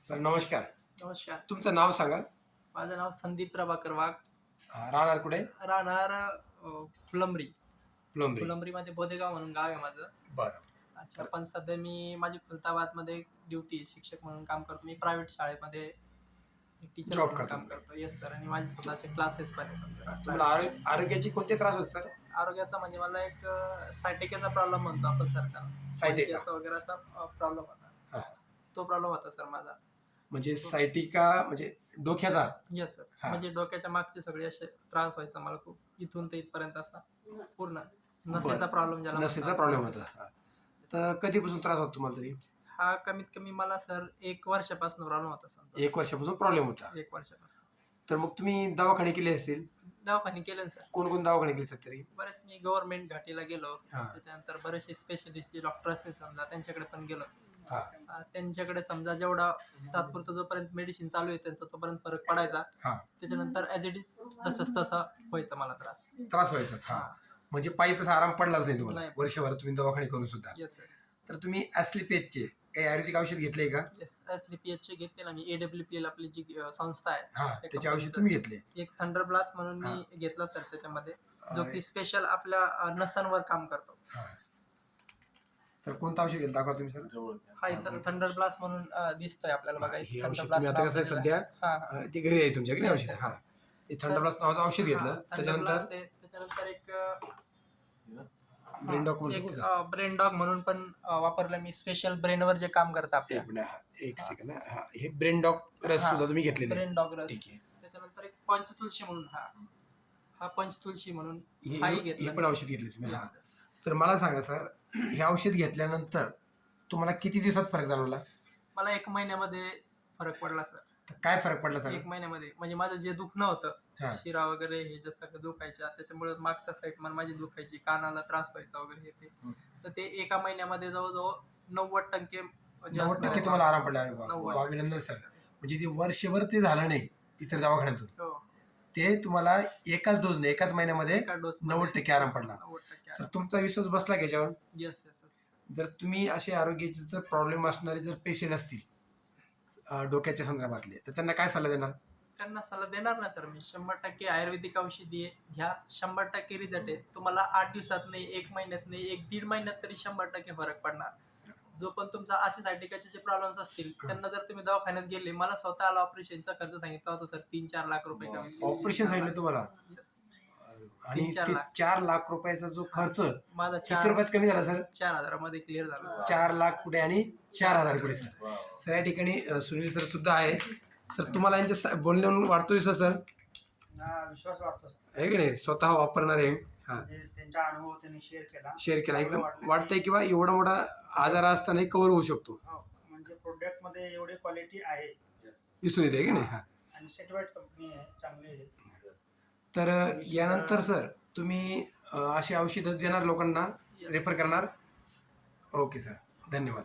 Sir नमस्कार. नमस्कार. तुमचं नाव सांगा. माझं नाव संदीप प्रभाकर वाघ. राहणार कुठे? राहणार फुलंब्री. फुलंब्री. फुलंब्रीमध्ये बोदेगाव म्हणून गाव आहे माझं. बरं. अच्छा. पण सध्या मी माझी खुलताबादमध्ये ड्युटी आहे, शिक्षक म्हणून काम करतो. मी प्रायव्हेट शाळेमध्ये टीचर जॉब म्हणून करता काम करतो. Yes sir. आणि माझे स्वतःचे क्लासेस पण आहे समजा. तुम्हाला आरोग्याची कोणते त्रास होत सर? आरोग्याचा म्हणजे मला एक सायटिकाचा प्रॉब्लेम म्हणतो आपण सर त्याला. सायटिका वगैरे असा प्रॉब्लेम होता. तो प्रॉब्लेम होता सर माझा. म्हणजे सायटिका म्हणजे डोक्याचा? Yes sir. म्हणजे डोक्याच्या मागचे सगळे असे त्रास व्हायचा मला खूप, इथून ते इथपर्यंत असा पूर्ण नसेचा प्रॉब्लेम ज्याला नसेचा प्रॉब्लेम होता. तर कधीपासून त्रास होता तुम्हाला तरी? हा कमीत कमी मला सर 1 वर्षापासून प्रॉब्लेम होता सर. 1 वर्षापासून प्रॉब्लेम होता. 1 वर्षापासून. तर मग तुम्ही दवाखाने केले असतील? दवाखाने केले ना सर. कोण दवाखाने केले सर तरी? बरेच मी गव्हर्नमेंट घाटीला गेलो. त्याच्यानंतर बरेचसे स्पेशलिस्ट जे डॉक्टर असतील समजा त्यांच्याकडे पण गेलो. त्यांच्याकडे समजा जेवढा तात्पुरता जोपर्यंत मेडिसिन चालू आहे त्यांचा तोपर्यंत फरक पडायचा. त्याच्यानंतर ॲज इट इज जसंच तसा व्हायचा मला त्रास व्हायचा. म्हणजे पायी तसा आराम पडलाच नाही तुम्हाला वर्षभर तुम्ही दवाखाने करून सुद्धा? येस. तर तुम्ही ॲस्लिपेजचे काही आयुर्वेदिक औषध घेतले का? येस. ॲस्लिपिएचचे घेतले ना मी. AWPL आपली जी संस्था आहे त्याचे औषध तुम्ही घेतले? एक थंडर ब्लास्ट म्हणून मी घेतला सर त्याच्यामध्ये, जो की स्पेशल आपल्या नसांवर काम करतो. तर कोणतं औषध घेतलं दाखवा तुम्ही सर? हा इथं थंडर ब्लास्ट म्हणून दिसतोय आपल्याला बघा. हे औषध तुम्ही आता कसं आहे सध्या ते घरी आहे तुमच्याकडे औषध? हे थंडर ब्लास्ट नावाचं औषध घेतलं. त्याच्यानंतर एक ब्रेन डॉग म्हणून पण वापरलं मी. स्पेशल ब्रेनवर जे काम करतं आपल्या. एक सेकंद. हे ब्रेन डॉग रस सुद्धा तुम्ही घेतलेले? ब्रेन डॉग रस. त्याच्यानंतर एक पंचतुलसी म्हणून हा पंचतुलसी म्हणून हे पण औषध घेतले तुम्ही? तर मला सांगा सर, हे औषध घेतल्यानंतर तुम्हाला किती दिवसात फरक जाणवला? मला 1 महिन्यामध्ये फरक पडला सर. काय फरक पडला सर? 1 महिन्यामध्ये म्हणजे माझं जे दुखणं होतं, शिरा वगैरे हे जसं दुखायच्या, त्याच्यामुळे मागच्या साईड मला माझी दुखायची, कानाला त्रास व्हायचा वगैरे ते. तर ते 1 महिन्यामध्ये जवळजवळ 90% 90% तुम्हाला आराम पडला? अभिनंदन सर. म्हणजे ते वर्षभर ते झालं नाही इतर दवाखान्यातून, ते तुम्हाला एकाच डोजने एकाच महिन्यामध्ये 90% आराम पडला. सर तुमचा विश्वास बसला का याच्यावर? येस. जर तुम्ही असे आरोग्याचे जर प्रॉब्लेम असणारे जर पेशंट असतील डोक्याच्या संदर्भातले, तर त्यांना काय सल्ला देणार? त्यांना सल्ला देणार ना सर मी. 100% आयुर्वेदिक औषधी घ्या. 100% रिझल्ट आहे तुम्हाला. 8 दिवसात नाही, 1 महिन्यात नाही, 1-1.5 महिन्यात तरी 100% फरक पडणार. जो पण तुमचा असे सायटिकाचे जे प्रॉब्लेम्स असतील त्यांना जर तुम्ही दवाखान्यात गेले, मला स्वतःला ऑपरेशनचा खर्च सांगितला होता सर 3-4 लाख रुपये. ऑपरेशन सांगितलं तुम्हाला? आणि 4 लाख रुपयाचा जो खर्च माझा किती रुपयात कमी झाला सर? 4,000 मध्ये क्लिअर झाला. 4 लाख कुठे आणि 4,000 कुठे सर? सर या ठिकाणी सुनील सर सुद्धा आहे. सर तुम्हाला यांच्या बोलण्यावरून वाटतोय सर? विश्वास वाटतो आहे की नाही? स्वतः वापरणारे त्यांचा अनुभव त्यांनी शेअर केला. एकदम वाटतंय किंवा एवढा मोठा आजार असताना कव्हर होऊ शकतो. म्हणजे प्रोडक्ट मध्ये एवढी क्वालिटी आहे दिसून येते की नाही? आणि सर्टिफाईड कंपनी आहे, चांगली आहे. तर यानंतर सर तुम्ही अशी औषधं देणार लोकांना, रेफर करणार? ओके सर, धन्यवाद.